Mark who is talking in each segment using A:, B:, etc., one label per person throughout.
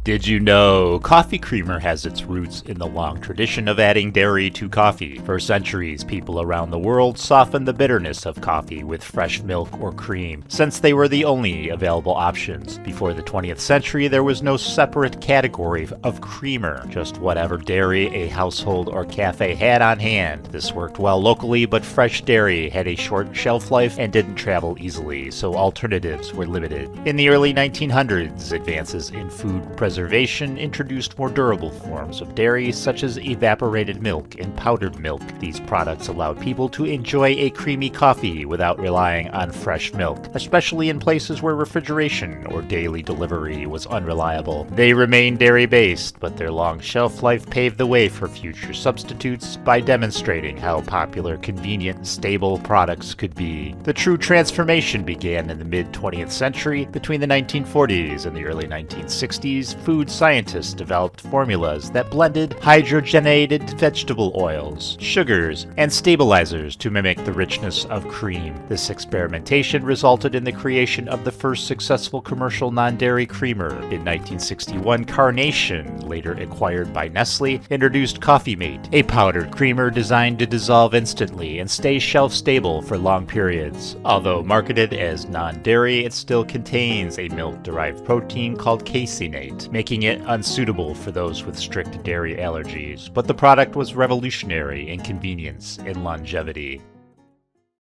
A: Did you know coffee creamer has its roots in the long tradition of adding dairy to coffee? For centuries, people around the world softened the bitterness of coffee with fresh milk or cream, since they were the only available options. Before the 20th century, there was no separate category of creamer, just whatever dairy a household or cafe had on hand. This worked well locally, but fresh dairy had a short shelf life and didn't travel easily, so alternatives were limited. In the early 1900s, advances in food preservation introduced more durable forms of dairy, such as evaporated milk and powdered milk. These products allowed people to enjoy a creamy coffee without relying on fresh milk, especially in places where refrigeration or daily delivery was unreliable. They remained dairy-based, but their long shelf life paved the way for future substitutes by demonstrating how popular, convenient, stable products could be. The true transformation began in the mid-20th century. Between the 1940s and the early 1960s, food scientists developed formulas that blended hydrogenated vegetable oils, sugars, and stabilizers to mimic the richness of cream. This experimentation resulted in the creation of the first successful commercial non-dairy creamer. In 1961, Carnation, later acquired by Nestle, introduced Coffee Mate, a powdered creamer designed to dissolve instantly and stay shelf-stable for long periods. Although marketed as non-dairy, it still contains a milk-derived protein called caseinate, making it unsuitable for those with strict dairy allergies, but the product was revolutionary in convenience and longevity.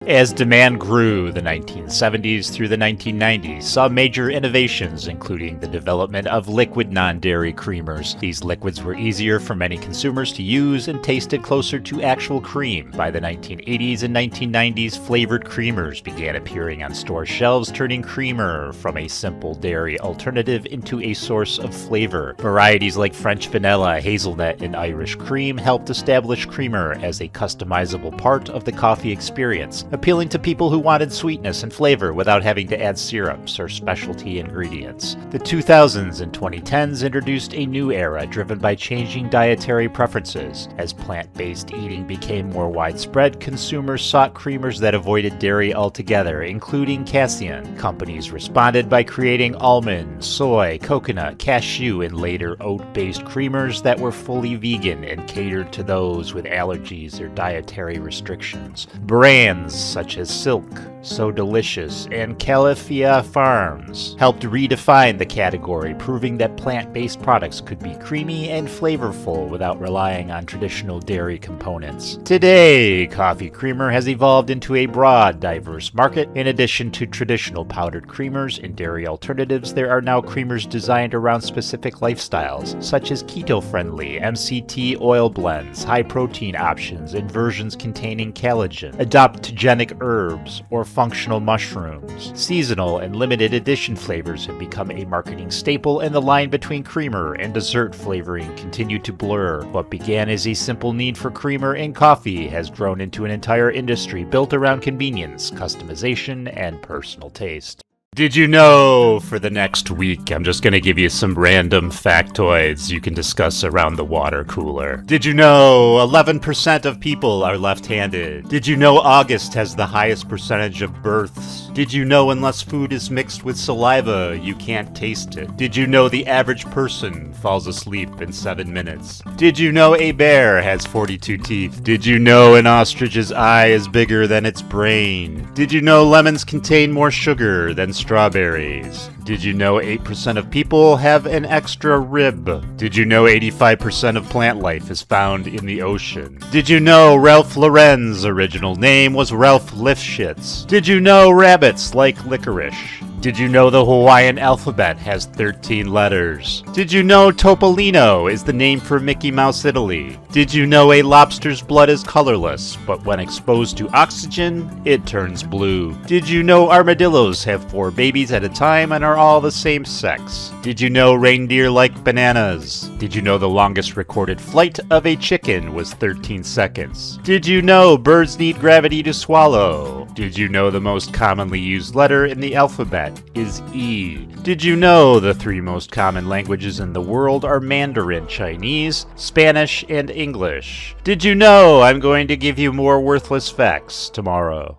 A: As demand grew, the 1970s through the 1990s saw major innovations, including the development of liquid non-dairy creamers. These liquids were easier for many consumers to use and tasted closer to actual cream. By the 1980s and 1990s, flavored creamers began appearing on store shelves, turning creamer from a simple dairy alternative into a source of flavor. Varieties like French vanilla, hazelnut, and Irish cream helped establish creamer as a customizable part of the coffee experience, appealing to people who wanted sweetness and flavor without having to add syrups or specialty ingredients. The 2000s and 2010s introduced a new era driven by changing dietary preferences. As plant-based eating became more widespread, consumers sought creamers that avoided dairy altogether, including casein. Companies responded by creating almond, soy, coconut, cashew, and later oat-based creamers that were fully vegan and catered to those with allergies or dietary restrictions. Brands such as Silk, So Delicious, and Califia Farms helped redefine the category, proving that plant-based products could be creamy and flavorful without relying on traditional dairy components. Today, coffee creamer has evolved into a broad, diverse market. In addition to traditional powdered creamers and dairy alternatives, there are now creamers designed around specific lifestyles, such as keto-friendly, MCT oil blends, high-protein options, and versions containing collagen, adaptogenic herbs, or functional mushrooms. Seasonal and limited edition flavors have become a marketing staple, and the line between creamer and dessert flavoring continue to blur. What began as a simple need for creamer in coffee has grown into an entire industry built around convenience, customization, and personal taste. Did you know, for the next week, I'm just going to give you some random factoids you can discuss around the water cooler. Did you know 11% of people are left-handed? Did you know August has the highest percentage of births? Did you know unless food is mixed with saliva, you can't taste it? Did you know the average person falls asleep in 7 minutes? Did you know a bear has 42 teeth? Did you know an ostrich's eye is bigger than its brain? Did you know lemons contain more sugar than strawberries? Did you know 8% of people have an extra rib? Did you know 85% of plant life is found in the ocean? Did you know Ralph Lauren's original name was Ralph Lifshitz? Did you know rabbits like licorice? Did you know the Hawaiian alphabet has 13 letters? Did you know Topolino is the name for Mickey Mouse Italy? Did you know a lobster's blood is colorless, but when exposed to oxygen, it turns blue? Did you know armadillos have 4 babies at a time and are all the same sex? Did you know reindeer like bananas? Did you know the longest recorded flight of a chicken was 13 seconds? Did you know birds need gravity to swallow? Did you know the most commonly used letter in the alphabet is E? Did you know the 3 most common languages in the world are Mandarin Chinese, Spanish, and English? Did you know I'm going to give you more worthless facts tomorrow?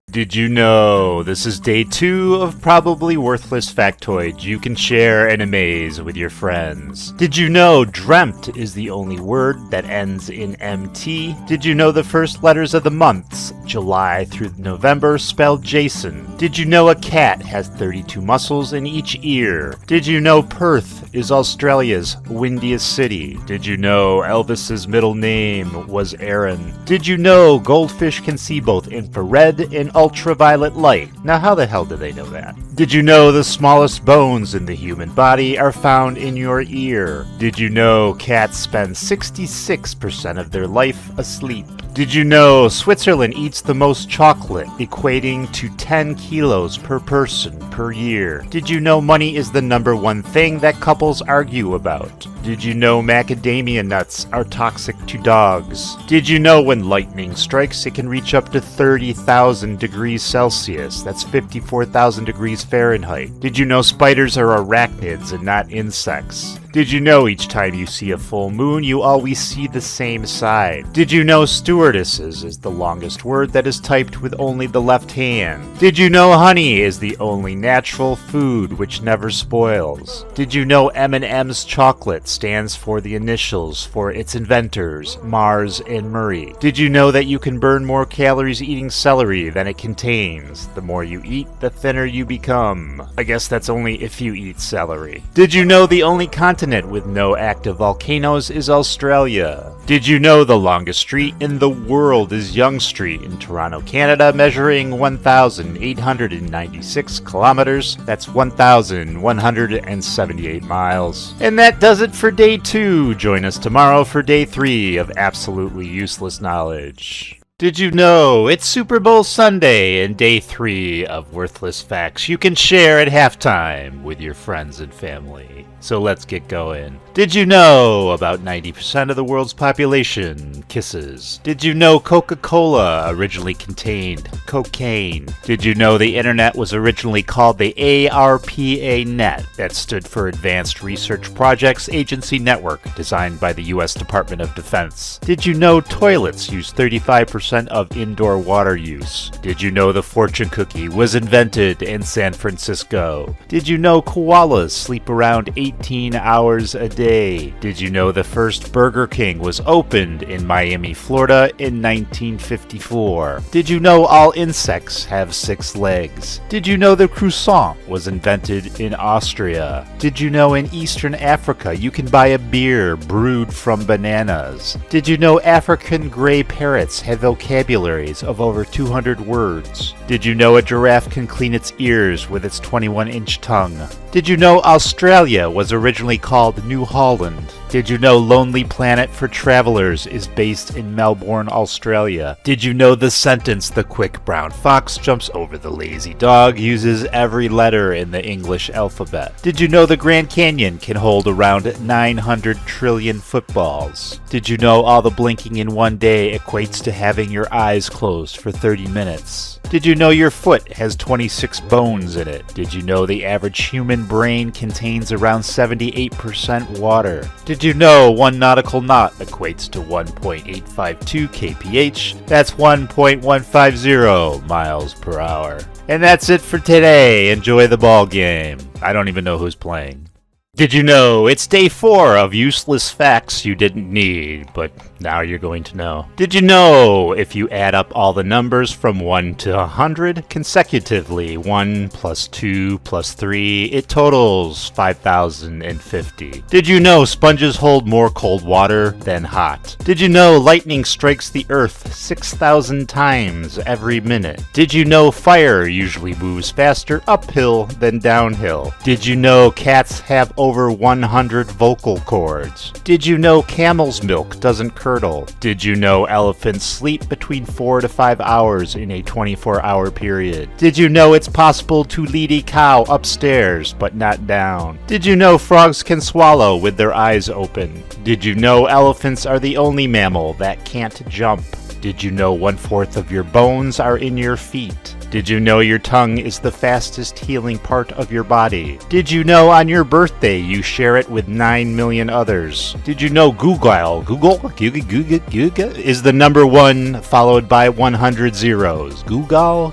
A: Did you know? This is day 2 of probably worthless factoids you can share and amaze with your friends. Did you know dreamt is the only word that ends in MT? Did you know the first letters of the months, July through November, spell Jason? Did you know a cat has 32 muscles in each ear? Did you know Perth is Australia's windiest city? Did you know Elvis's middle name was Aaron? Did you know goldfish can see both infrared and ultraviolet light? Now how the hell do they know that? Did you know the smallest bones in the human body are found in your ear? Did you know cats spend 66% of their life asleep? Did you know Switzerland eats the most chocolate, equating to 10 kilos per person per year? Did you know money is the #1 thing that couples argue about? Did you know macadamia nuts are toxic to dogs? Did you know when lightning strikes it can reach up to 30,000 degrees Celsius? That's 54,000 degrees Fahrenheit. Did you know spiders are arachnids and not insects? Did you know each time you see a full moon, you always see the same side? Did you know stewardesses is the longest word that is typed with only the left hand? Did you know honey is the only natural food which never spoils? Did you know M&M's chocolate stands for the initials for its inventors, Mars and Murray? Did you know that you can burn more calories eating celery than it contains? The more you eat, the thinner you become. I guess that's only if you eat celery. Did you know the only continent with no active volcanoes is Australia? Did you know the longest street in the world is Yonge Street in Toronto, Canada, measuring 1,896 kilometers? That's 1,178 miles. And that does it for day 2. Join us tomorrow for day 3 of absolutely useless knowledge. Did you know it's Super Bowl Sunday and day 3 of worthless facts you can share at halftime with your friends and family? So let's get going. Did you know about 90% of the world's population kisses? Did you know Coca-Cola originally contained cocaine? Did you know the internet was originally called the ARPA Net? That stood for Advanced Research Projects Agency Network, designed by the U.S. Department of Defense. Did you know toilets use 35% of indoor water use? Did you know the fortune cookie was invented in San Francisco? Did you know koalas sleep around 18 hours a day? Did you know the first Burger King was opened in Miami, Florida in 1954? Did you know all insects have 6 legs? Did you know the croissant was invented in Austria? Did you know in Eastern Africa you can buy a beer brewed from bananas? Did you know African gray parrots have vocabularies of over 200 words? Did you know a giraffe can clean its ears with its 21-inch tongue? Did you know Australia was originally called New Holland? Did you know Lonely Planet for Travelers is based in Melbourne, Australia? Did you know the sentence "the quick brown fox jumps over the lazy dog" uses every letter in the English alphabet? Did you know the Grand Canyon can hold around 900 trillion footballs? Did you know all the blinking in one day equates to having your eyes closed for 30 minutes? Did you know your foot has 26 bones in it? Did you know the average human brain contains around 78% water? Did you know 1 nautical knot equates to 1.852 kph? That's 1.150 miles per hour. And that's it for today. Enjoy the ball game. I don't even know who's playing. Did you know it's day 4 of useless facts you didn't need, but now you're going to know? Did you know if you add up all the numbers from 1 to 100 consecutively, 1 plus 2 plus 3, it totals 5,050? Did you know sponges hold more cold water than hot? Did you know lightning strikes the earth 6,000 times every minute? Did you know fire usually moves faster uphill than downhill? Did you know cats have over 100 vocal cords? Did you know camel's milk doesn't curdle? Did you know elephants sleep between 4 to 5 hours in a 24-hour period? Did you know it's possible to lead a cow upstairs but not down? Did you know frogs can swallow with their eyes open? Did you know elephants are the only mammal that can't jump? Did you know 1/4 of your bones are in your feet? Did you know your tongue is the fastest healing part of your body? Did you know on your birthday you share it with 9 million others? Did you know Google is the number one followed by 100 zeros? Google,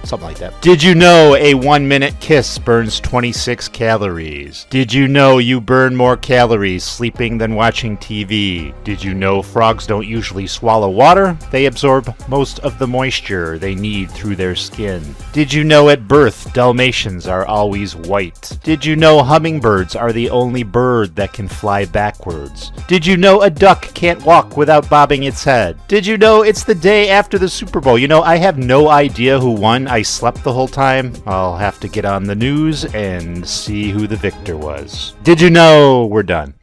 A: something like that. Did you know a 1-minute kiss burns 26 calories? Did you know you burn more calories sleeping than watching TV? Did you know frogs don't usually swallow water? They absorb most of the moisture they need through their skin. Did you know at birth Dalmatians are always white? Did you know hummingbirds are the only bird that can fly backwards? Did you know a duck can't walk without bobbing its head? Did you know it's the day after the Super Bowl? You know, I have no idea who won. I slept the whole time. I'll have to get on the news and see who the victor was. Did you know we're done?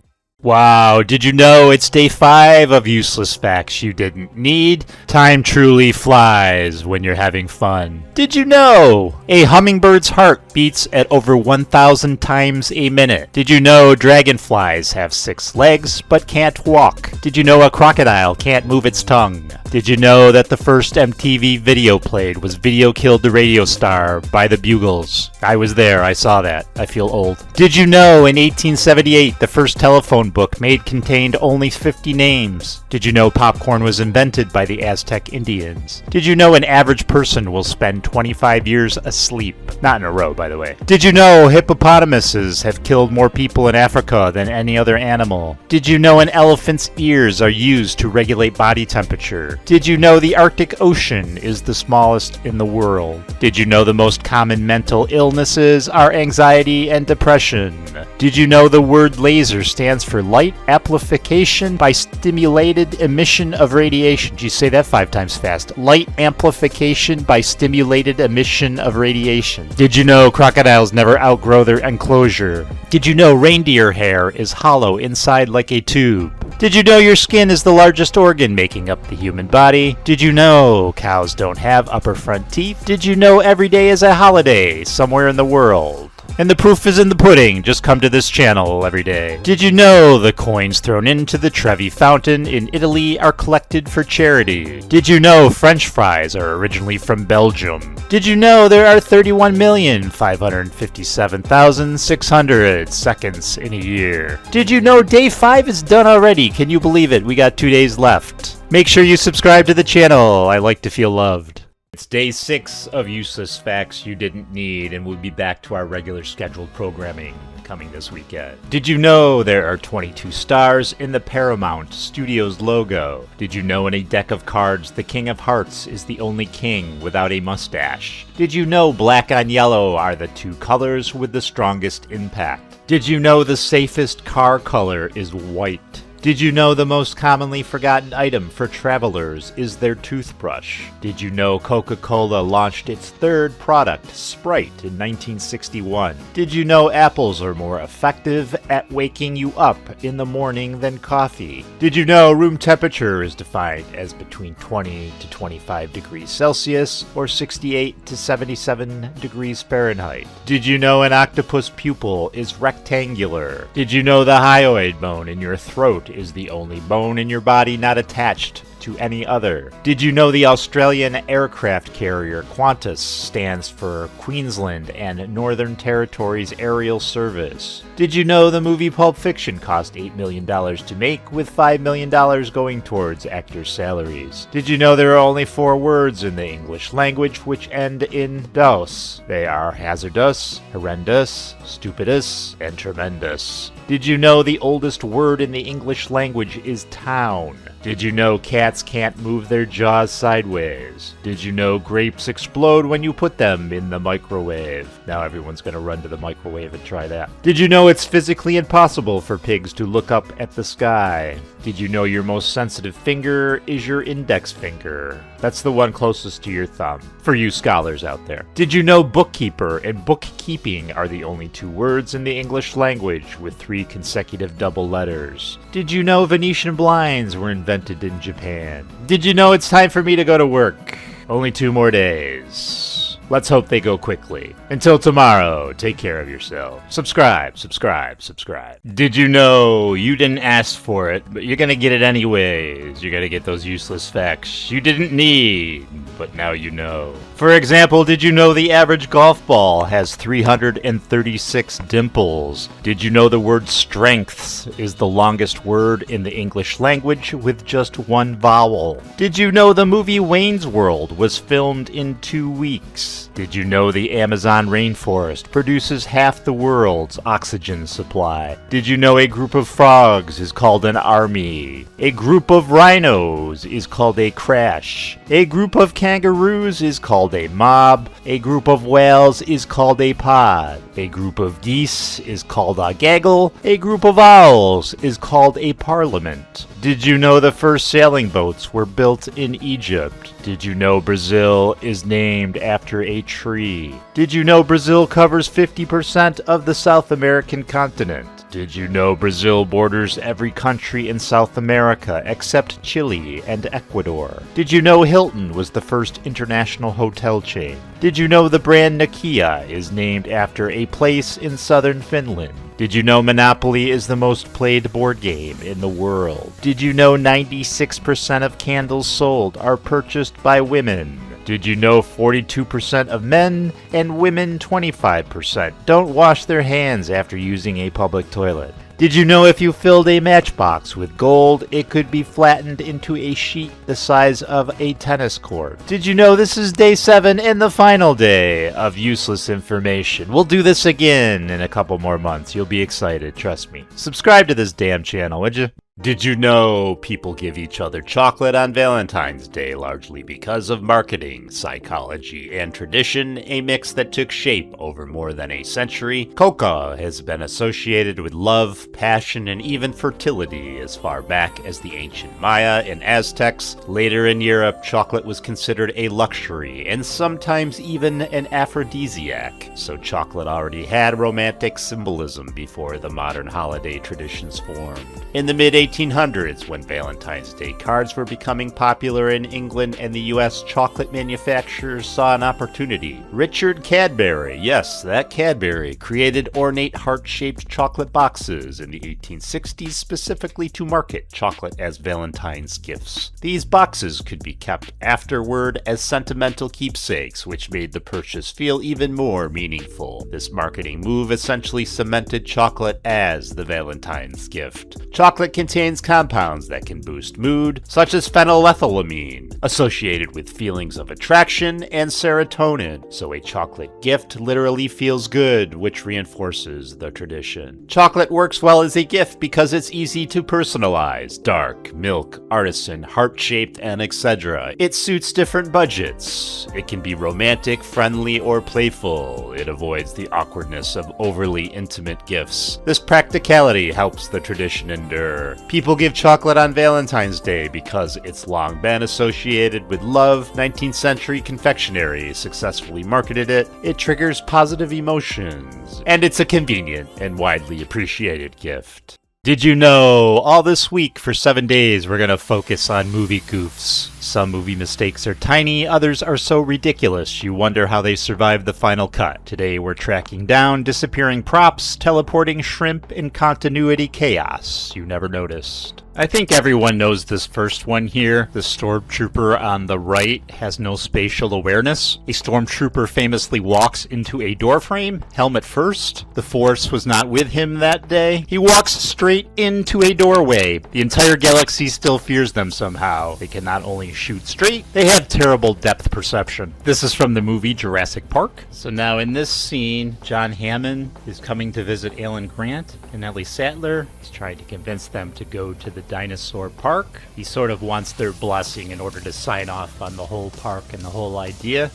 A: Wow, did you know it's day 5 of useless facts you didn't need? Time truly flies when you're having fun. Did you know a hummingbird's heart beats at over 1,000 times a minute? Did you know dragonflies have 6 legs but can't walk? Did you know a crocodile can't move its tongue? Did you know that the first MTV video played was Video Killed the Radio Star by the Bugles? I was there, I saw that. I feel old. Did you know in 1878 the first telephone book made contained only 50 names? Did you know popcorn was invented by the Aztec Indians? Did you know an average person will spend 25 years asleep? Not in a row, by the way. Did you know hippopotamuses have killed more people in Africa than any other animal? Did you know an elephant's ears are used to regulate body temperature? Did you know the Arctic Ocean is the smallest in the world? Did you know the most common mental illnesses are anxiety and depression? Did you know the word laser stands for light amplification by stimulated emission of radiation? Did you say that 5 times fast? Light amplification by stimulated emission of radiation. Did you know crocodiles never outgrow their enclosure? Did you know reindeer hair is hollow inside like a tube? Did you know your skin is the largest organ making up the human body? Did you know cows don't have upper front teeth? Did you know every day is a holiday somewhere in the world? And the proof is in the pudding. Just come to this channel every day. Did you know the coins thrown into the Trevi Fountain in Italy are collected for charity? Did you know French fries are originally from Belgium? Did you know there are 31,557,600 seconds in a year? Did you know day 5 is done already? Can you believe it? We got 2 days left. Make sure you subscribe to the channel. I like to feel loved. It's day 6 of useless facts you didn't need, and we'll be back to our regular scheduled programming coming this weekend. Did you know there are 22 stars in the Paramount Studios logo? Did you know in a deck of cards the King of Hearts is the only king without a mustache? Did you know black on yellow are the 2 colors with the strongest impact? Did you know the safest car color is white? Did you know the most commonly forgotten item for travelers is their toothbrush? Did you know Coca-Cola launched its 3rd product, Sprite, in 1961? Did you know apples are more effective at waking you up in the morning than coffee? Did you know room temperature is defined as between 20 to 25 degrees Celsius or 68 to 77 degrees Fahrenheit? Did you know an octopus pupil is rectangular? Did you know the hyoid bone in your throat is the only bone in your body not attached to any other? Did you know the Australian aircraft carrier Qantas stands for Queensland and Northern Territories Aerial Service? Did you know the movie Pulp Fiction cost $8 million to make, with $5 million going towards actors' salaries? Did you know there are only 4 words in the English language which end in dos? They are hazardous, horrendous, stupidous, and tremendous. Did you know the oldest word in the English language is town? Did you know cats can't move their jaws sideways? Did you know grapes explode when you put them in the microwave? Now everyone's gonna run to the microwave and try that. Did you know it's physically impossible for pigs to look up at the sky? Did you know your most sensitive finger is your index finger? That's the one closest to your thumb, for you scholars out there. Did you know bookkeeper and bookkeeping are the only 2 words in the English language with 3 consecutive double letters? Did you know Venetian blinds were invented in Japan? Did you know it's time for me to go to work? Only 2 more days. Let's hope they go quickly. Until tomorrow, take care of yourself. Subscribe, subscribe, subscribe. Did you know you didn't ask for it, but you're gonna get it anyways? You're gonna get those useless facts you didn't need, but now you know. For example, did you know the average golf ball has 336 dimples? Did you know the word strengths is the longest word in the English language with just one vowel? Did you know the movie Wayne's World was filmed in 2 weeks? Did you know the Amazon rainforest produces half the world's oxygen supply? Did you know a group of frogs is called an army? A group of rhinos is called a crash. A group of kangaroos is called a mob. A group of whales is called a pod. A group of geese is called a gaggle. A group of owls is called a parliament. Did you know the first sailing boats were built in Egypt? Did you know Brazil is named after a tree? Did you know Brazil covers 50% of the South American continent? Did you know Brazil borders every country in South America except Chile and Ecuador? Did you know Hilton was the first international hotel chain? Did you know the brand Nokia is named after a place in southern Finland? Did you know Monopoly is the most played board game in the world? Did you know 96% of candles sold are purchased by women? Did you know 42% of men and women 25% don't wash their hands after using a public toilet? Did you know if you filled a matchbox with gold, it could be flattened into a sheet the size of a tennis court? Did you know this is day 7 and the final day of useless information? We'll do this again in a couple more months. You'll be excited, trust me. Subscribe to this damn channel, would you? Did you know people give each other chocolate on Valentine's Day largely because of marketing, psychology, and tradition, a mix that took shape over more than a century? Cocoa has been associated with love, passion, and even fertility as far back as the ancient Maya and Aztecs. Later in Europe, chocolate was considered a luxury and sometimes even an aphrodisiac, so chocolate already had romantic symbolism before the modern holiday traditions formed. In the mid-1800s, when Valentine's Day cards were becoming popular in England and the US, chocolate manufacturers saw an opportunity. Richard Cadbury, yes, that Cadbury, created ornate heart-shaped chocolate boxes in the 1860s specifically to market chocolate as Valentine's gifts. These boxes could be kept afterward as sentimental keepsakes, which made the purchase feel even more meaningful. This marketing move essentially cemented chocolate as the Valentine's gift. Chocolate contains compounds that can boost mood, such as phenylethylamine, associated with feelings of attraction, and serotonin, so a chocolate gift literally feels good, which reinforces the tradition. Chocolate works well as a gift because it's easy to personalize: dark, milk, artisan, heart-shaped, and etc. It suits different budgets. It can be romantic, friendly, or playful. It avoids the awkwardness of overly intimate gifts. This practicality helps the tradition endure. People give chocolate on Valentine's Day because it's long been associated with love. 19th century confectionery successfully marketed it. It triggers positive emotions, and it's a convenient and widely appreciated gift. Did you know, all this week for 7 days we're going to focus on movie goofs. Some movie mistakes are tiny, others are so ridiculous you wonder how they survived the final cut. Today we're tracking down disappearing props, teleporting shrimp, and continuity chaos you never noticed. I think everyone knows this first one here. The stormtrooper on the right has no spatial awareness. A stormtrooper famously walks into a doorframe, helmet first. The Force was not with him that day. He walks straight into a doorway. The entire galaxy still fears them somehow. They can not only shoot straight, they have terrible depth perception. This is from the movie Jurassic Park. So now in this scene, John Hammond is coming to visit Alan Grant and Ellie Sattler. He's trying to convince them to go to the dinosaur park. He sort of wants their blessing in order to sign off on the whole park and the whole idea.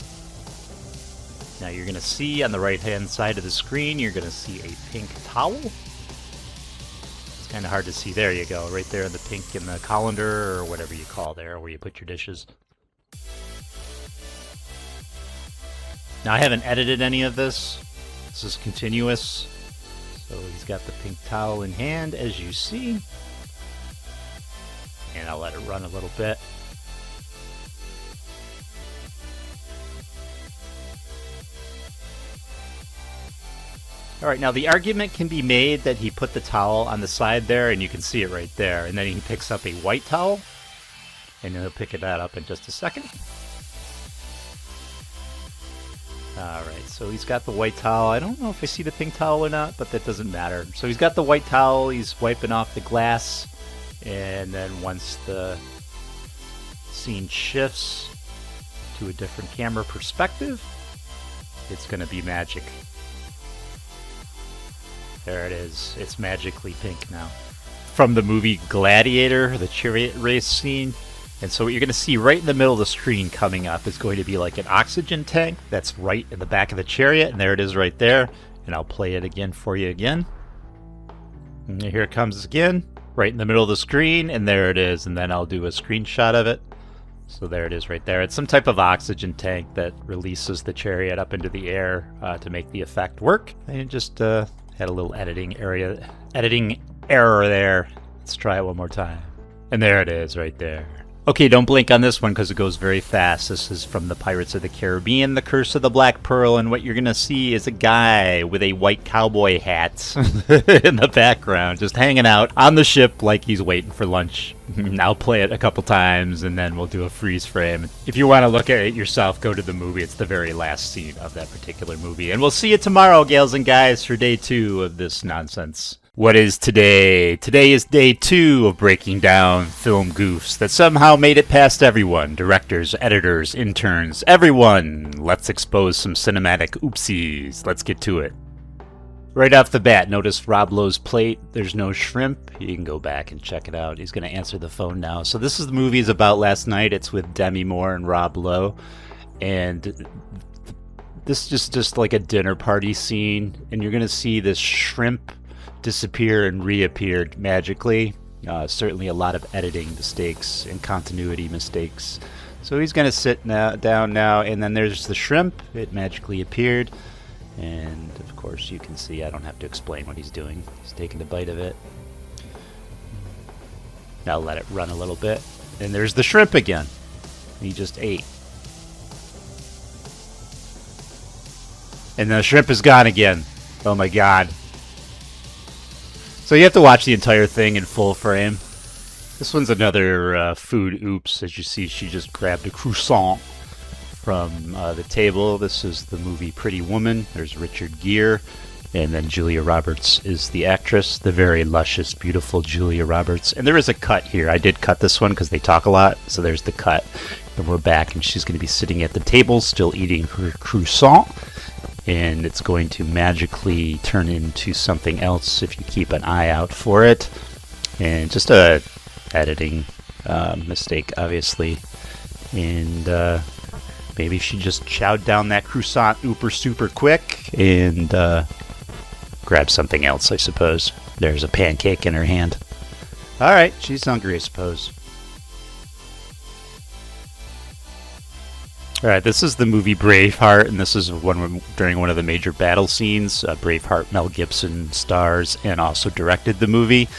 A: Now you're going to see on the right hand side of the screen, you're going to see a pink towel. It's kind of hard to see. There you go, right there in the pink in the colander or whatever you call there where you put your dishes. Now I haven't edited any of this. This is continuous. So he's got the pink towel in hand, as you see. And I'll let it run a little bit. Alright, now the argument can be made that he put the towel on the side there, and you can see it right there, and then he picks up a white towel, and he'll pick that up in just a second. Alright, so he's got the white towel. I don't know if I see the pink towel or not, but that doesn't matter. So he's got the white towel, he's wiping off the glass, and then once the scene shifts to a different camera perspective, it's gonna be magic. There it is. It's magically pink now. From the movie Gladiator, the chariot race scene. And so what you're going to see right in the middle of the screen coming up is going to be like an oxygen tank that's right in the back of the chariot. And there it is right there. And I'll play it again for you again. And here it comes again, right in the middle of the screen. And there it is. And then I'll do a screenshot of it. So there it is right there. It's some type of oxygen tank that releases the chariot up into the air to make the effect work. And just had a little editing error there. Let's try it one more time. And there it is right there. Okay, don't blink on this one because it goes very fast. This is from the Pirates of the Caribbean, The Curse of the Black Pearl, and what you're going to see is a guy with a white cowboy hat in the background, just hanging out on the ship like he's waiting for lunch. I'll play it a couple times, and then we'll do a freeze frame. If you want to look at it yourself, go to the movie. It's the very last scene of that particular movie. And we'll see you tomorrow, gals and guys, for day 2 of this nonsense. What is today? Today is day 2 of breaking down film goofs that somehow made it past everyone. Directors, editors, interns, everyone. Let's expose some cinematic oopsies. Let's get to it. Right off the bat, notice Rob Lowe's plate. There's no shrimp. You can go back and check it out. He's going to answer the phone now. So this is the movie is about last night. It's with Demi Moore and Rob Lowe. And this is just like a dinner party scene. And you're going to see this shrimp disappear and reappeared magically. Certainly a lot of editing mistakes and continuity mistakes. So he's going to sit down now, and then there's the shrimp. It magically appeared. And of course you can see, I don't have to explain what he's doing. He's taking a bite of it. Now let it run a little bit. And there's the shrimp again. He just ate. And the shrimp is gone again. Oh my god. So you have to watch the entire thing in full frame. This one's another food oops. As you see, she just grabbed a croissant from the table. This is the movie Pretty Woman. There's Richard Gere. And then Julia Roberts is the actress. The very luscious, beautiful Julia Roberts. And there is a cut here. I did cut this one because they talk a lot. So there's the cut. And we're back, and she's going to be sitting at the table, still eating her croissant. And it's going to magically turn into something else if you keep an eye out for it. And just a editing mistake, obviously. And maybe she just chowed down that croissant super quick and grabbed something else, I suppose. There's a pancake in her hand. Alright, she's hungry, I suppose. Alright, this is the movie Braveheart, and this is during one of the major battle scenes. Braveheart, Mel Gibson stars and also directed the movie.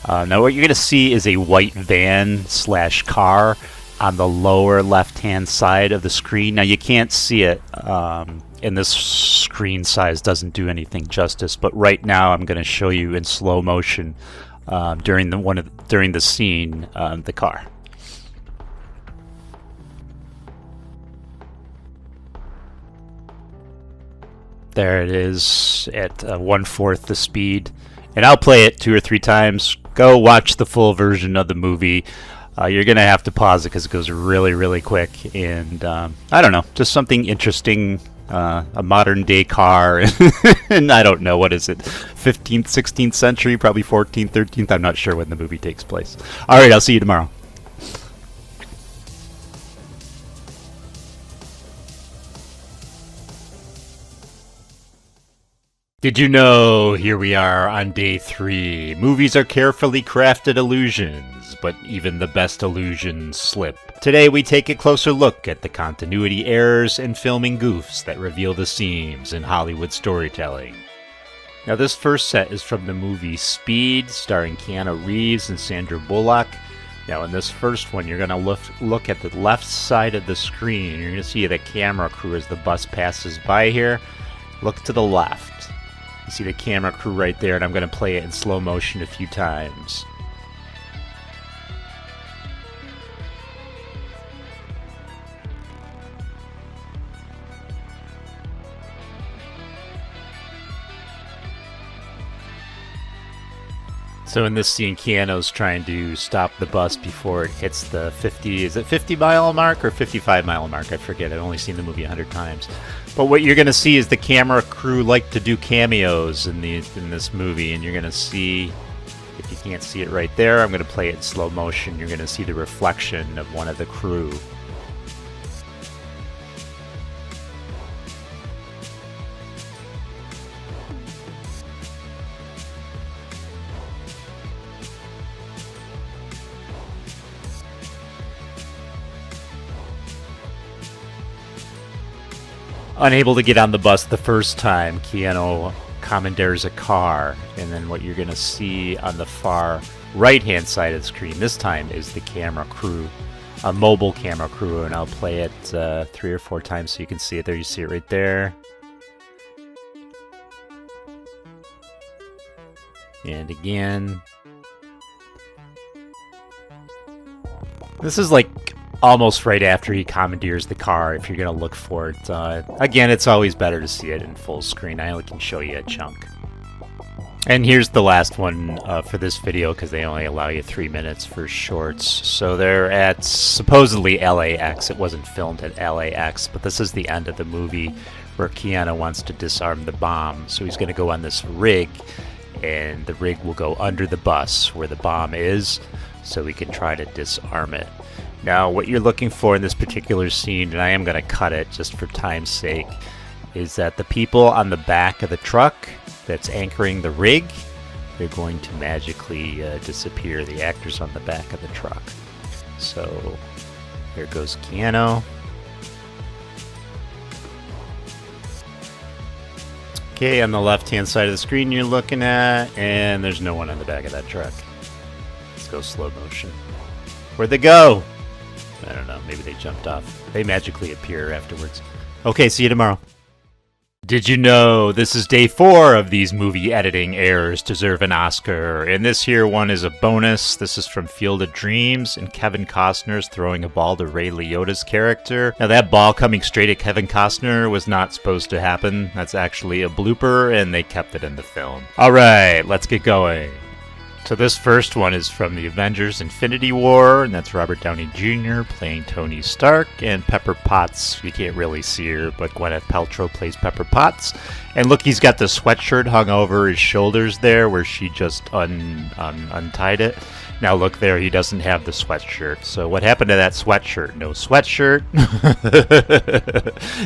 A: Now what you're going to see is a white van / car on the lower left-hand side of the screen. Now you can't see it, and this screen size doesn't do anything justice, but right now I'm going to show you in slow motion during the scene the car. There it is at 1/4 the speed. And I'll play it 2 or 3 times. Go watch the full version of the movie. You're going to have to pause it because it goes really quick. And I don't know, just something interesting. A modern day car. And I don't know, what is it? 15th, 16th century? Probably 14th, 13th. I'm not sure when the movie takes place. Alright, I'll see you tomorrow. Did you know? Here we are on day 3. Movies are carefully crafted illusions, but even the best illusions slip. Today we take a closer look at the continuity errors and filming goofs that reveal the seams in Hollywood storytelling. Now this first set is from the movie Speed, starring Keanu Reeves and Sandra Bullock. Now in this first one, you're going to look at the left side of the screen. You're going to see the camera crew as the bus passes by here. Look to the left. You see the camera crew right there, and I'm going to play it in slow motion a few times. So in this scene, Keanu's trying to stop the bus before it hits the 50-mile mark or 55-mile mark? I forget. I've only seen the movie 100 times. But what you're going to see is the camera crew like to do cameos in this movie, and you're going to see, if you can't see it right there, I'm going to play it in slow motion. You're going to see the reflection of one of the crew. Unable to get on the bus the first time, Keanu commandeers a car, and then what you're going to see on the far right-hand side of the screen this time is the camera crew, a mobile camera crew, and I'll play it 3 or 4 times so you can see it there. You see it right there. And again. This is like almost right after he commandeers the car, if you're going to look for it. Again, it's always better to see it in full screen. I only can show you a chunk. And here's the last one for this video, because they only allow you 3 minutes for shorts. So they're at supposedly LAX. It wasn't filmed at LAX, but this is the end of the movie where Keanu wants to disarm the bomb. So he's going to go on this rig, and the rig will go under the bus where the bomb is, so we can try to disarm it. Now, what you're looking for in this particular scene, and I am going to cut it just for time's sake, is that the people on the back of the truck that's anchoring the rig, they're going to magically disappear, the actors on the back of the truck. So, there goes Keanu. Okay, on the left-hand side of the screen you're looking at, and there's no one on the back of that truck. Let's go slow motion. Where'd they go? I don't know, maybe they jumped off. They magically appear afterwards. Okay, see you tomorrow. Did you know this is day 4 of these movie editing errors deserve an Oscar? And this here one is a bonus. This is from Field of Dreams, and Kevin Costner's throwing a ball to Ray Liotta's character. Now that ball coming straight at Kevin Costner was not supposed to happen. That's actually a blooper, and they kept it in the film. Alright, let's get going. So this first one is from the Avengers Infinity War, and that's Robert Downey Jr. playing Tony Stark, and Pepper Potts, you can't really see her, but Gwyneth Paltrow plays Pepper Potts. And look, he's got the sweatshirt hung over his shoulders there, where she just untied it. Now look there, he doesn't have the sweatshirt. So what happened to that sweatshirt? No sweatshirt.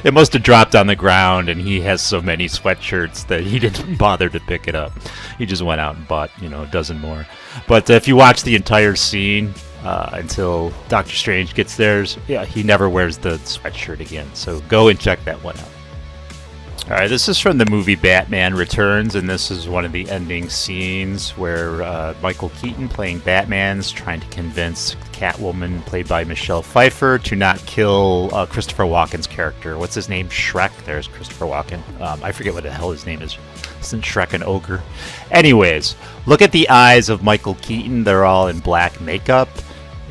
A: It must have dropped on the ground, and he has so many sweatshirts that he didn't bother to pick it up. He just went out and bought, a dozen more. But if you watch the entire scene until Doctor Strange gets theirs, yeah, he never wears the sweatshirt again. So go and check that one out. Alright, this is from the movie Batman Returns, and this is one of the ending scenes where Michael Keaton, playing Batman, is trying to convince Catwoman, played by Michelle Pfeiffer, to not kill Christopher Walken's character. What's his name? Shrek? There's Christopher Walken. I forget what the hell his name is. Isn't Shrek an ogre? Anyways, look at the eyes of Michael Keaton. They're all in black makeup.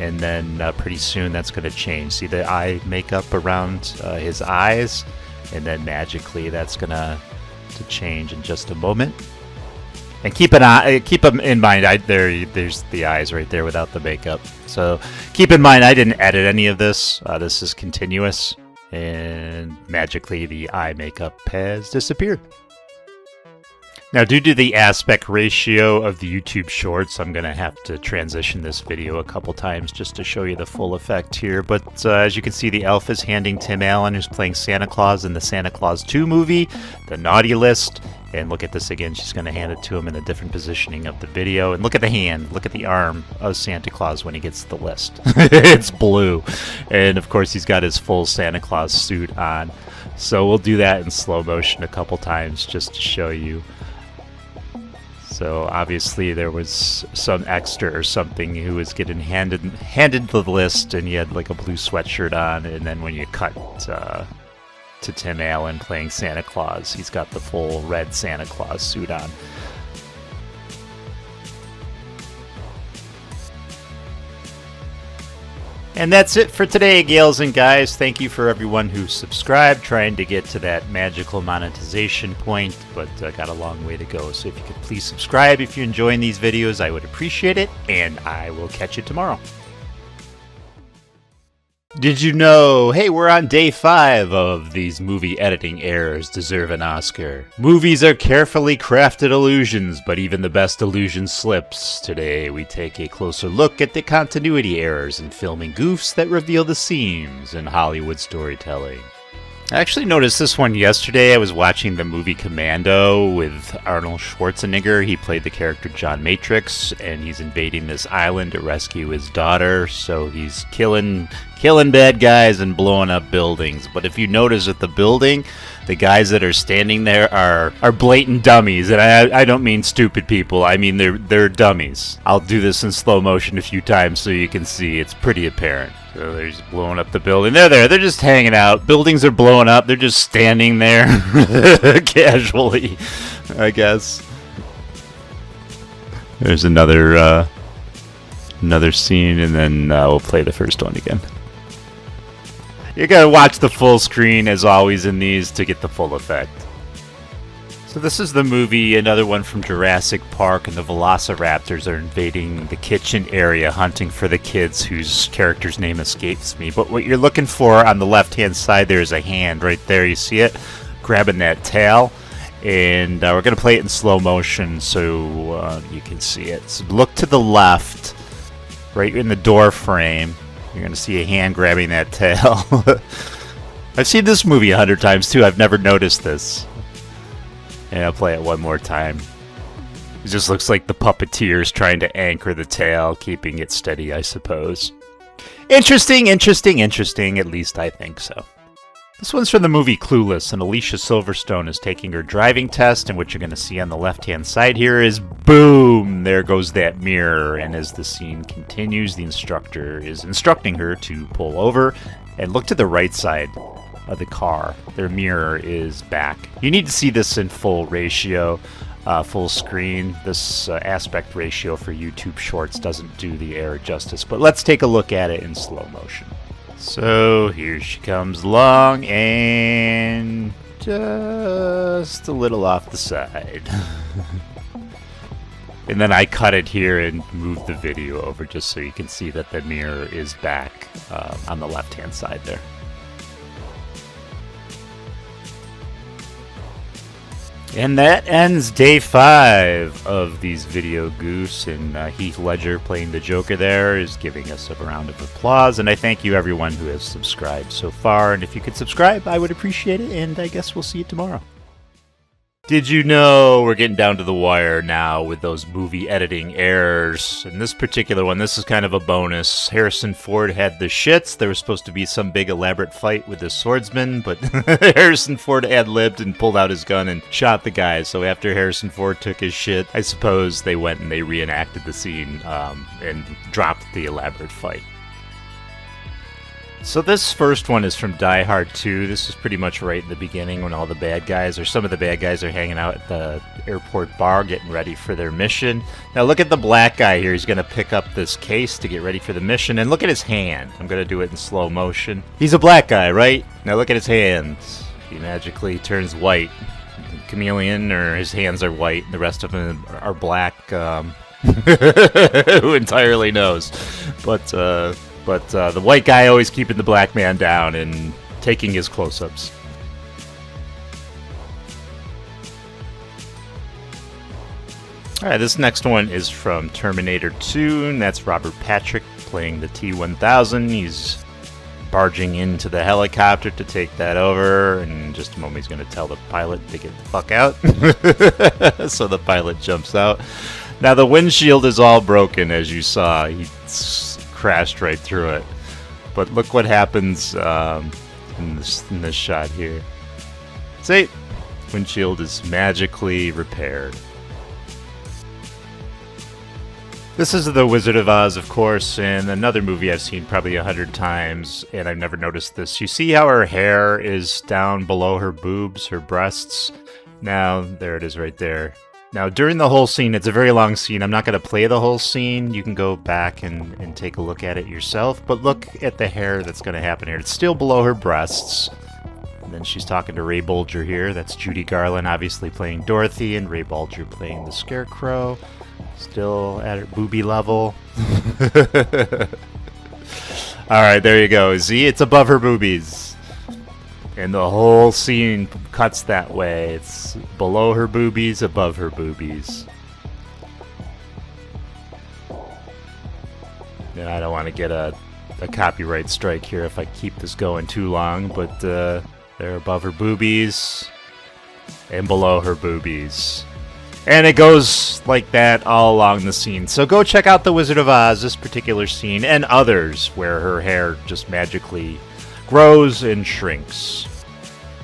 A: And then pretty soon that's going to change. See the eye makeup around his eyes? And then magically that's gonna change in just a moment. And keep them in mind. There's the eyes right there without the makeup. So keep in mind, I didn't edit any of this. This is continuous, and magically the eye makeup has disappeared. Now, due to the aspect ratio of the YouTube Shorts, I'm going to have to transition this video a couple times just to show you the full effect here. But as you can see, the elf is handing Tim Allen, who's playing Santa Claus in the Santa Claus 2 movie, the naughty list. And look at this again. She's going to hand it to him in a different positioning of the video. And look at the hand. Look at the arm of Santa Claus when he gets the list. It's blue. And, of course, he's got his full Santa Claus suit on. So we'll do that in slow motion a couple times just to show you. So obviously there was some extra or something who was getting handed the list, and he had like a blue sweatshirt on, and then when you cut to Tim Allen playing Santa Claus, he's got the full red Santa Claus suit on. And that's it for today, gals and guys. Thank you for everyone who subscribed, trying to get to that magical monetization point, but got a long way to go. So if you could please subscribe if you're enjoying these videos, I would appreciate it, and I will catch you tomorrow. Did you know? Hey, we're on day 5 of these movie editing errors deserve an Oscar. Movies are carefully crafted illusions, but even the best illusion slips. Today, we take a closer look at the continuity errors and filming goofs that reveal the seams in Hollywood storytelling. I actually noticed this one yesterday. I was watching the movie Commando with Arnold Schwarzenegger. He played the character John Matrix, and he's invading this island to rescue his daughter. So he's killing bad guys and blowing up buildings. But if you notice at the building, the guys that are standing there are blatant dummies. And I don't mean stupid people. I mean they're dummies. I'll do this in slow motion a few times so you can see. It's pretty apparent. So they're just blowing up the building. They're there. They're just hanging out. Buildings are blowing up. They're just standing there casually, I guess. There's another scene, and then we'll play the first one again. You gotta watch the full screen, as always, in these to get the full effect. So this is the movie, another one from Jurassic Park, and the velociraptors are invading the kitchen area, hunting for the kids whose character's name escapes me. But what you're looking for on the left-hand side, there's a hand right there. You see it? Grabbing that tail. And we're going to play it in slow motion so you can see it. So look to the left, right in the door frame. You're going to see a hand grabbing that tail. I've seen this movie 100 times, too. I've never noticed this. And I'll play it one more time. It just looks like the puppeteer's trying to anchor the tail, keeping it steady, I suppose. Interesting, interesting, interesting. At least I think so. This one's from the movie Clueless, and Alicia Silverstone is taking her driving test, and what you're going to see on the left-hand side here is, boom, there goes that mirror. And as the scene continues, the instructor is instructing her to pull over and look to the right side of the car. Their mirror is back. You need to see this in full ratio, full screen. This aspect ratio for YouTube Shorts doesn't do the error justice, but let's take a look at it in slow motion. So here she comes along, and just a little off the side. And then I cut it here and move the video over just so you can see that the mirror is back on the left-hand side there. And that ends day 5 of these video goofs, and Heath Ledger playing the Joker there is giving us a round of applause, and I thank you everyone who has subscribed so far, and if you could subscribe, I would appreciate it, and I guess we'll see you tomorrow. Did you know we're getting down to the wire now with those movie editing errors? In this particular one, this is kind of a bonus. Harrison Ford had the shits. There was supposed to be some big elaborate fight with the swordsman, but Harrison Ford ad-libbed and pulled out his gun and shot the guy. So after Harrison Ford took his shit, I suppose they went and they reenacted the scene and dropped the elaborate fight. So this first one is from Die Hard 2. This is pretty much right in the beginning when all the bad guys, or some of the bad guys, are hanging out at the airport bar getting ready for their mission. Now look at the black guy here. He's going to pick up this case to get ready for the mission, and look at his hand. I'm going to do it in slow motion. He's a black guy, right? Now look at his hands. He magically turns white. Chameleon, or his hands are white, and the rest of them are black. Who entirely knows? But the white guy always keeping the black man down and taking his close-ups. Alright, this next one is from Terminator 2, and that's Robert Patrick playing the T-1000. He's barging into the helicopter to take that over, and in just a moment he's going to tell the pilot to get the fuck out. So the pilot jumps out. Now the windshield is all broken, as you saw. He crashed right through it. But look what happens in this shot here. See? Windshield is magically repaired. This is The Wizard of Oz, of course, and another movie I've seen probably 100 times, and I've never noticed this. You see how her hair is down below her boobs, her breasts? Now, there it is right there. Now, during the whole scene, it's a very long scene. I'm not going to play the whole scene. You can go back and take a look at it yourself. But look at the hair that's going to happen here. It's still below her breasts. And then she's talking to Ray Bolger here. That's Judy Garland, obviously playing Dorothy, and Ray Bolger playing the Scarecrow. Still at her boobie level. Alright, there you go. See, it's above her boobies. And the whole scene cuts that way. It's below her boobies, above her boobies. And I don't want to get a copyright strike here if I keep this going too long, but they're above her boobies and below her boobies. And it goes like that all along the scene. So go check out The Wizard of Oz, this particular scene, and others where her hair just magically grows and shrinks.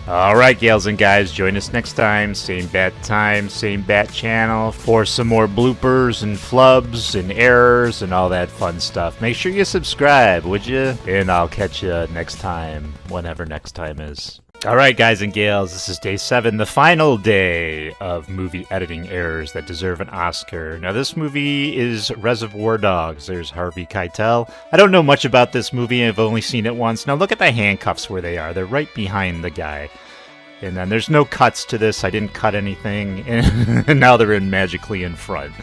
A: Alright, gals and guys, join us next time, same bat time, same bat channel, for some more bloopers and flubs and errors and all that fun stuff. Make sure you subscribe, would you? And I'll catch you next time, whenever next time is. Alright, guys and gals, this is day 7, the final day of movie editing errors that deserve an Oscar. Now, this movie is Reservoir Dogs. There's Harvey Keitel. I don't know much about this movie. I've only seen it once. Now, look at the handcuffs where they are. They're right behind the guy. And then there's no cuts to this. I didn't cut anything. And now they're magically in front.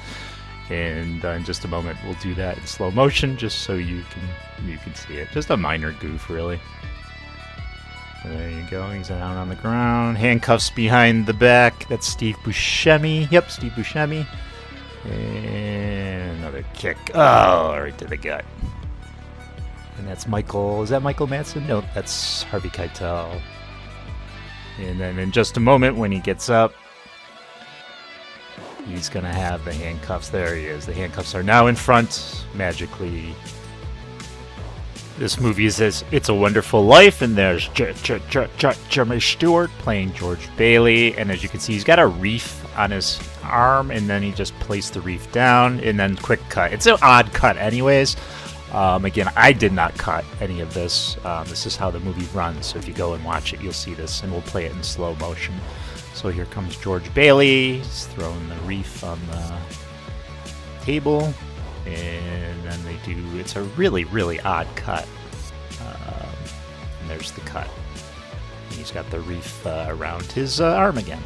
A: And in just a moment, we'll do that in slow motion just so you can see it. Just a minor goof, really. There you go, he's down on the ground. Handcuffs behind the back. That's Steve Buscemi. Yep, Steve Buscemi. And another kick. Oh, right to the gut. And that's Michael. Is that Michael Madsen? No, that's Harvey Keitel. And then in just a moment, when he gets up, he's going to have the handcuffs. There he is. The handcuffs are now in front, magically. This movie says It's a Wonderful Life, and there's Jeremy Stewart playing George Bailey, and as you can see, he's got a reef on his arm, and then he just placed the reef down, and then quick cut. It's an odd cut anyways. Again, I did not cut any of this. This is how the movie runs, so if you go and watch it, you'll see this, and we'll play it in slow motion. So here comes George Bailey. He's throwing the reef on the table. And then they do, it's a really, really odd cut. And there's the cut. And he's got the reef around his arm again.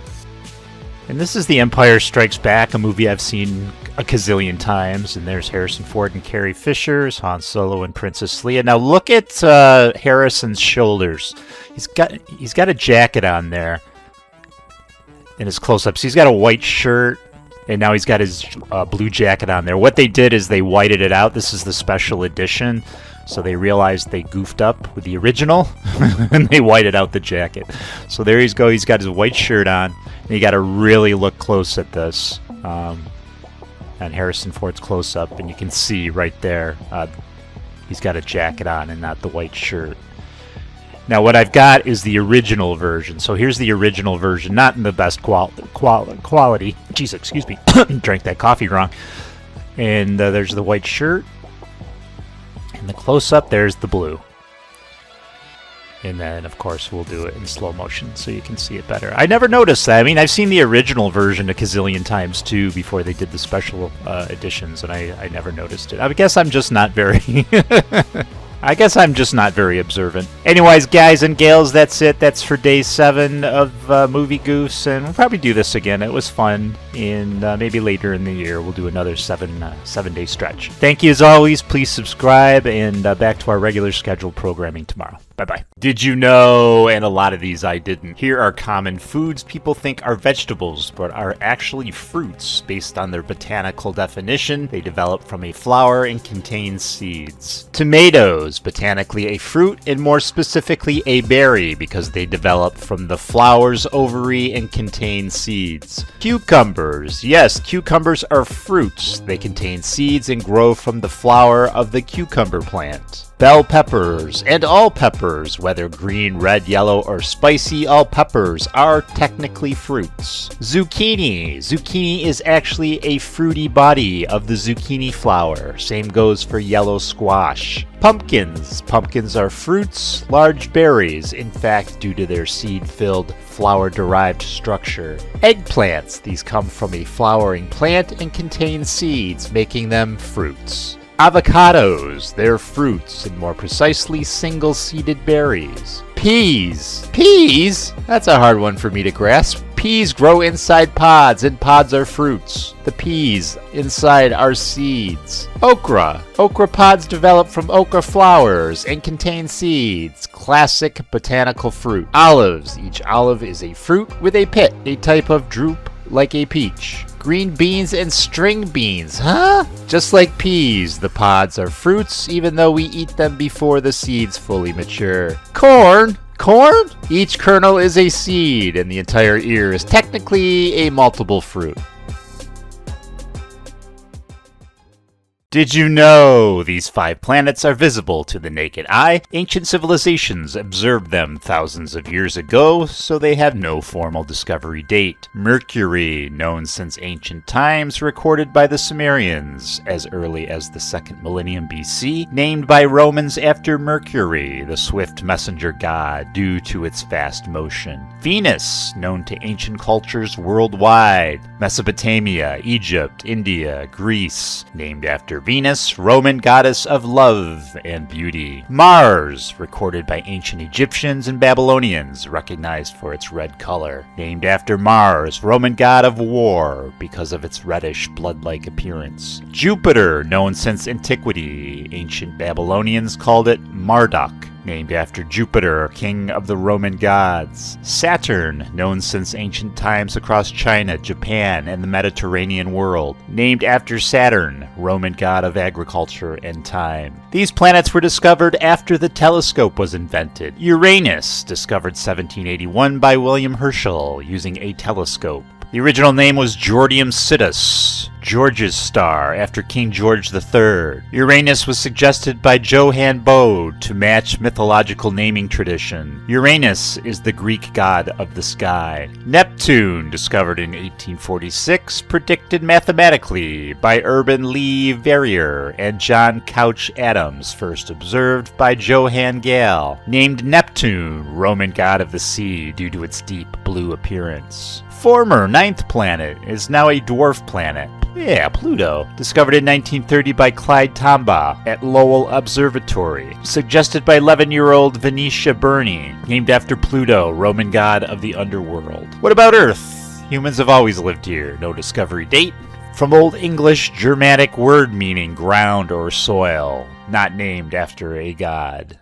A: And this is The Empire Strikes Back, a movie I've seen a gazillion times. And there's Harrison Ford and Carrie Fisher, Han Solo and Princess Leia. Now look at Harrison's shoulders. He's got a jacket on there in his close-ups. He's got a white shirt. And now he's got his blue jacket on there. What they did is they whited it out. This is the special edition. So they realized they goofed up with the original. And they whited out the jacket. So there he's go. He's got his white shirt on. And you got to really look close at this. And Harrison Ford's close-up. And you can see right there he's got a jacket on and not the white shirt. Now, what I've got is the original version. So here's the original version, not in the best quality. Jeez, excuse me. Drank that coffee wrong. And there's the white shirt. And the close-up, there's the blue. And then, of course, we'll do it in slow motion so you can see it better. I never noticed that. I mean, I've seen the original version a gazillion times, too, before they did the special editions, and I never noticed it. I guess I'm just not very... I guess I'm just not very observant. Anyways, guys and gals, that's it. That's for day 7 of Movie Goofs, and we'll probably do this again. It was fun, and maybe later in the year we'll do another 7-day stretch. Thank you as always. Please subscribe, and back to our regular scheduled programming tomorrow. Bye-bye. Did you know, and a lot of these I didn't, here are common foods people think are vegetables, but are actually fruits based on their botanical definition. They develop from a flower and contain seeds. Tomatoes, botanically a fruit, and more specifically a berry, because they develop from the flower's ovary and contain seeds. Cucumbers, yes, cucumbers are fruits. They contain seeds and grow from the flower of the cucumber plant. Bell peppers and all peppers, whether green, red, yellow, or spicy, all peppers are technically fruits. Zucchini. Zucchini is actually a fruity body of the zucchini flower. Same goes for yellow squash. Pumpkins. Pumpkins are fruits, large berries, in fact, due to their seed-filled, flower-derived structure. Eggplants. These come from a flowering plant and contain seeds, making them fruits. Avocados. They're fruits, and more precisely, single-seeded berries. Peas. Peas? That's a hard one for me to grasp. Peas grow inside pods, and pods are fruits. The peas inside are seeds. Okra. Okra pods develop from okra flowers and contain seeds. Classic botanical fruit. Olives. Each olive is a fruit with a pit, a type of drupe like a peach. Green beans and string beans, huh? Just like peas, the pods are fruits, even though we eat them before the seeds fully mature. Corn. Corn? Each kernel is a seed, and the entire ear is technically a multiple fruit. Did you know these 5 planets are visible to the naked eye? Ancient civilizations observed them thousands of years ago, so they have no formal discovery date. Mercury, known since ancient times, recorded by the Sumerians as early as the 2nd millennium BC, named by Romans after Mercury, the swift messenger god, due to its fast motion. Venus, known to ancient cultures worldwide. Mesopotamia, Egypt, India, Greece, named after Venus, Roman goddess of love and beauty. Mars, recorded by ancient Egyptians and Babylonians, recognized for its red color. Named after Mars, Roman god of war, because of its reddish, blood-like appearance. Jupiter, known since antiquity, ancient Babylonians called it Marduk, named after Jupiter, king of the Roman gods. Saturn, known since ancient times across China, Japan, and the Mediterranean world, named after Saturn, Roman god of agriculture and time. These planets were discovered after the telescope was invented. Uranus, discovered 1781 by William Herschel using a telescope. The original name was Georgium Sidus, George's star, after King George III. Uranus was suggested by Johann Bode to match mythological naming tradition. Uranus is the Greek god of the sky. Neptune, discovered in 1846, predicted mathematically by Urban Lee Verrier and John Couch Adams, first observed by Johann Galle. Named Neptune, Roman god of the sea, due to its deep blue appearance. Former 9th planet is now a dwarf planet. Yeah, Pluto. Discovered in 1930 by Clyde Tombaugh at Lowell Observatory. Suggested by 11-year-old Venetia Burney. Named after Pluto, Roman god of the underworld. What about Earth? Humans have always lived here. No discovery date. From Old English Germanic word meaning ground or soil. Not named after a god.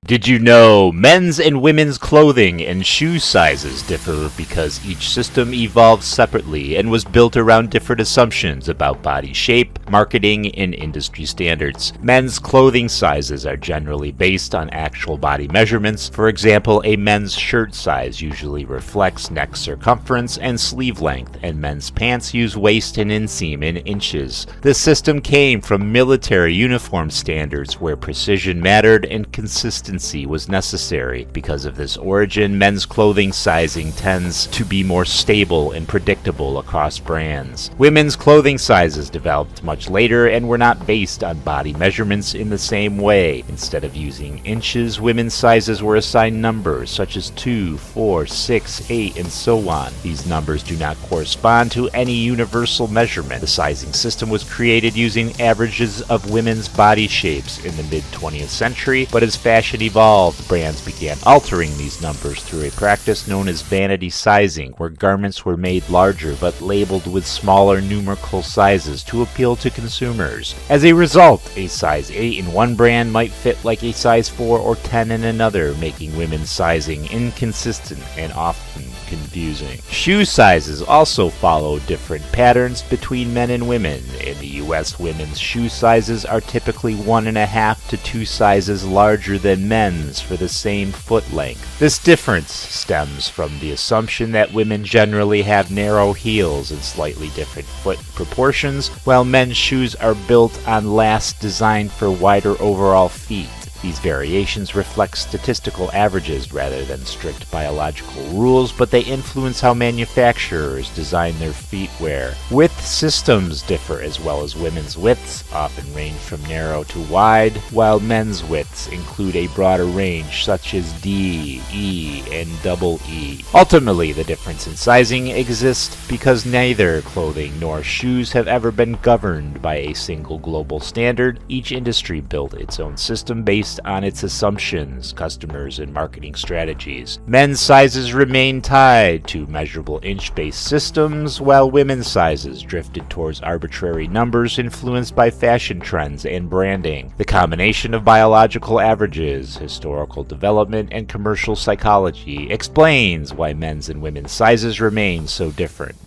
A: Did you know men's and women's clothing and shoe sizes differ because each system evolved separately and was built around different assumptions about body shape, marketing, and industry standards? Men's clothing sizes are generally based on actual body measurements. For example, a men's shirt size usually reflects neck circumference and sleeve length, and men's pants use waist and inseam in inches. This system came from military uniform standards where precision mattered and consistency was necessary. Because of this origin, men's clothing sizing tends to be more stable and predictable across brands. Women's clothing sizes developed much later and were not based on body measurements in the same way. Instead of using inches, women's sizes were assigned numbers such as 2, 4, 6, 8, and so on. These numbers do not correspond to any universal measurement. The sizing system was created using averages of women's body shapes in the mid-20th century, but as fashion evolved, brands began altering these numbers through a practice known as vanity sizing, where garments were made larger but labeled with smaller numerical sizes to appeal to consumers. As a result, a size 8 in one brand might fit like a size 4 or 10 in another, making women's sizing inconsistent and often confusing. Shoe sizes also follow different patterns between men and women. In the US, women's shoe sizes are typically 1.5 to 2 sizes larger than men's for the same foot length. This difference stems from the assumption that women generally have narrow heels and slightly different foot proportions, while men's shoes are built on lasts designed for wider overall feet. These variations reflect statistical averages rather than strict biological rules, but they influence how manufacturers design their feetwear. Width systems differ as well as women's widths often range from narrow to wide, while men's widths include a broader range such as D, E, and double E. Ultimately, the difference in sizing exists because neither clothing nor shoes have ever been governed by a single global standard. Each industry built its own system based on its assumptions, customers, and marketing strategies. Men's sizes remain tied to measurable inch-based systems, while women's sizes drifted towards arbitrary numbers influenced by fashion trends and branding. The combination of biological averages, historical development, and commercial psychology explains why men's and women's sizes remain so different.